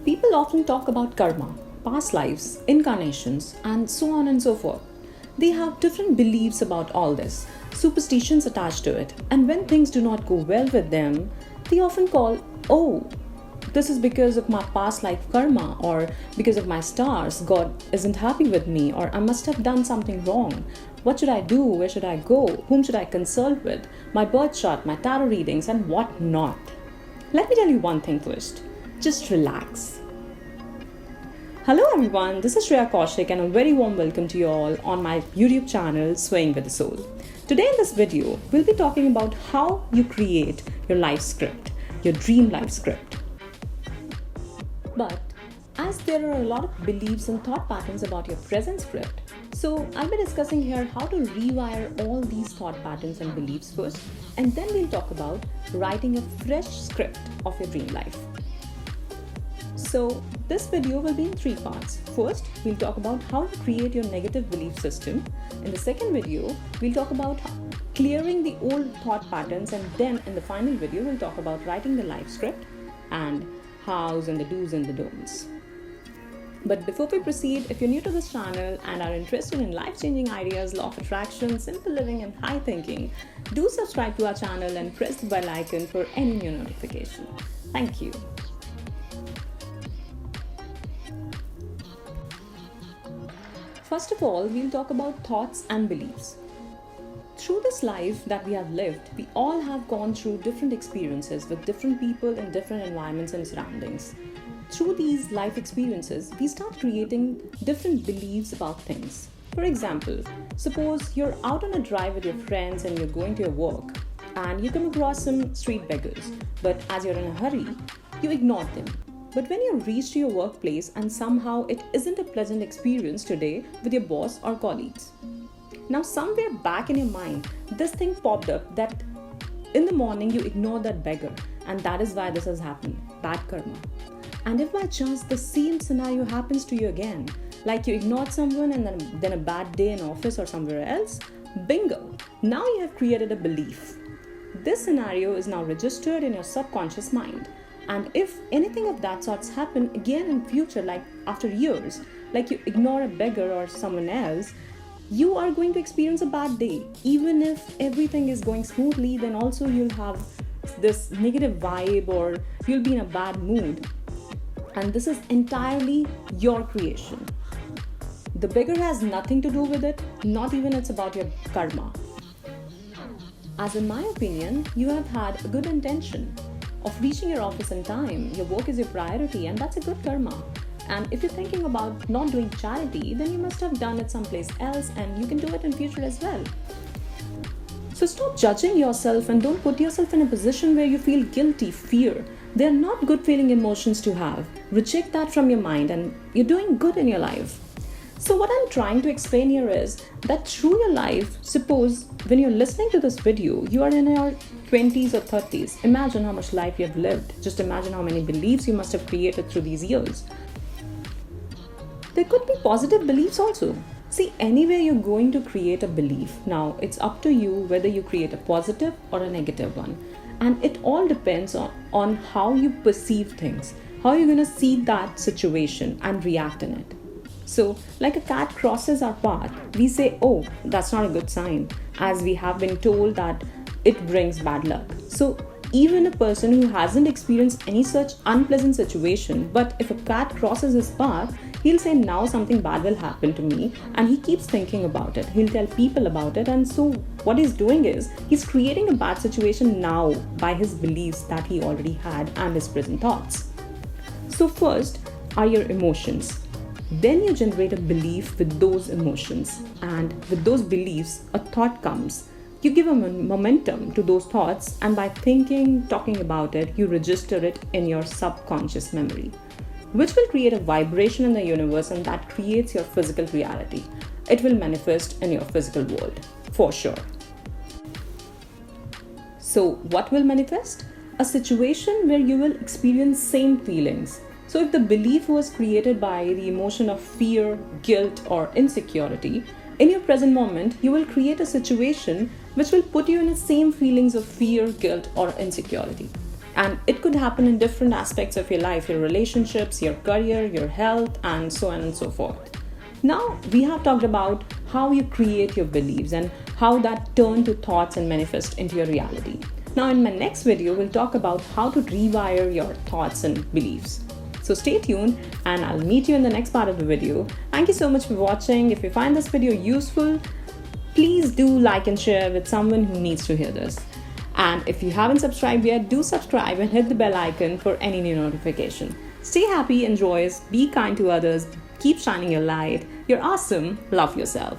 People often talk about karma, past lives, incarnations, and so on and so forth. They have different beliefs about all this, superstitions attached to it, and when things do not go well with them, they often call, oh, this is because of my past life karma, or because of my stars, God isn't happy with me, or I must have done something wrong. What should I do? Where should I go? Whom should I consult with? My birth chart, my tarot readings, and what not. Let me tell you one thing first. Just relax. Hello everyone, this is Shreya Kaushik and a very warm welcome to you all on my YouTube channel Swaying with the Soul. Today in this video, we'll be talking about how you create your life script, your dream life script. But as there are a lot of beliefs and thought patterns about your present script, so I'll be discussing here how to rewire all these thought patterns and beliefs first, and then we'll talk about writing a fresh script of your dream life. So this video will be in 3 parts. First, we'll talk about how to create your negative belief system. In the second video, we'll talk about clearing the old thought patterns, and then in the final video, we'll talk about writing the life script and hows and the do's and the don'ts. But before we proceed, if you're new to this channel and are interested in life-changing ideas, law of attraction, simple living and high thinking, do subscribe to our channel and press the bell icon for any new notification. Thank you. First of all, we'll talk about thoughts and beliefs. Through this life that we have lived, we all have gone through different experiences with different people in different environments and surroundings. Through these life experiences, we start creating different beliefs about things. For example, suppose you're out on a drive with your friends and you're going to your work and you come across some street beggars, but as you're in a hurry, you ignore them. But when you reach to your workplace and somehow it isn't a pleasant experience today with your boss or colleagues. Now somewhere back in your mind, this thing popped up that in the morning you ignored that beggar, and that is why this has happened, bad karma. And if by chance the same scenario happens to you again, like you ignored someone and then a bad day in office or somewhere else, bingo, now you have created a belief. This scenario is now registered in your subconscious mind. And if anything of that sorts happen again in future, like after years, like you ignore a beggar or someone else, you are going to experience a bad day. Even if everything is going smoothly, then also you'll have this negative vibe or you'll be in a bad mood. And this is entirely your creation. The beggar has nothing to do with it, not even it's about your karma. As in my opinion, you have had a good intention of reaching your office in time. Your work is your priority, and that's a good karma. And if you're thinking about not doing charity, then you must have done it someplace else, and you can do it in future as well. So stop judging yourself and don't put yourself in a position where you feel guilty, fear. They're not good feeling emotions to have. Reject that from your mind and you're doing good in your life. So what I'm trying to explain here is that through your life, suppose when you're listening to this video, you are in your 20s or 30s. Imagine how much life you have lived. Just imagine how many beliefs you must have created through these years. There could be positive beliefs also. See, anywhere you're going to create a belief. Now, it's up to you whether you create a positive or a negative one. And it all depends on how you perceive things, how you're going to see that situation and react in it. So, like a cat crosses our path, we say, oh, that's not a good sign, as we have been told that it brings bad luck. So, even a person who hasn't experienced any such unpleasant situation, but if a cat crosses his path, he'll say now something bad will happen to me, and he keeps thinking about it. He'll tell people about it, and so what he's doing is he's creating a bad situation now by his beliefs that he already had and his present thoughts. So first are your emotions. Then you generate a belief with those emotions, and with those beliefs, a thought comes. You give a momentum to those thoughts, and by thinking, talking about it, you register it in your subconscious memory, which will create a vibration in the universe, and that creates your physical reality. It will manifest in your physical world, for sure. So what will manifest? A situation where you will experience same feelings. So if the belief was created by the emotion of fear, guilt, or insecurity, in your present moment, you will create a situation which will put you in the same feelings of fear, guilt, or insecurity. And it could happen in different aspects of your life, your relationships, your career, your health, and so on and so forth. Now, we have talked about how you create your beliefs and how that turn to thoughts and manifest into your reality. Now, in my next video, we'll talk about how to rewire your thoughts and beliefs. So stay tuned and I'll meet you in the next part of the video. Thank you so much for watching. If you find this video useful, please do like and share with someone who needs to hear this. And if you haven't subscribed yet, do subscribe and hit the bell icon for any new notification. Stay happy and joyous, be kind to others, keep shining your light. You're awesome, love yourself.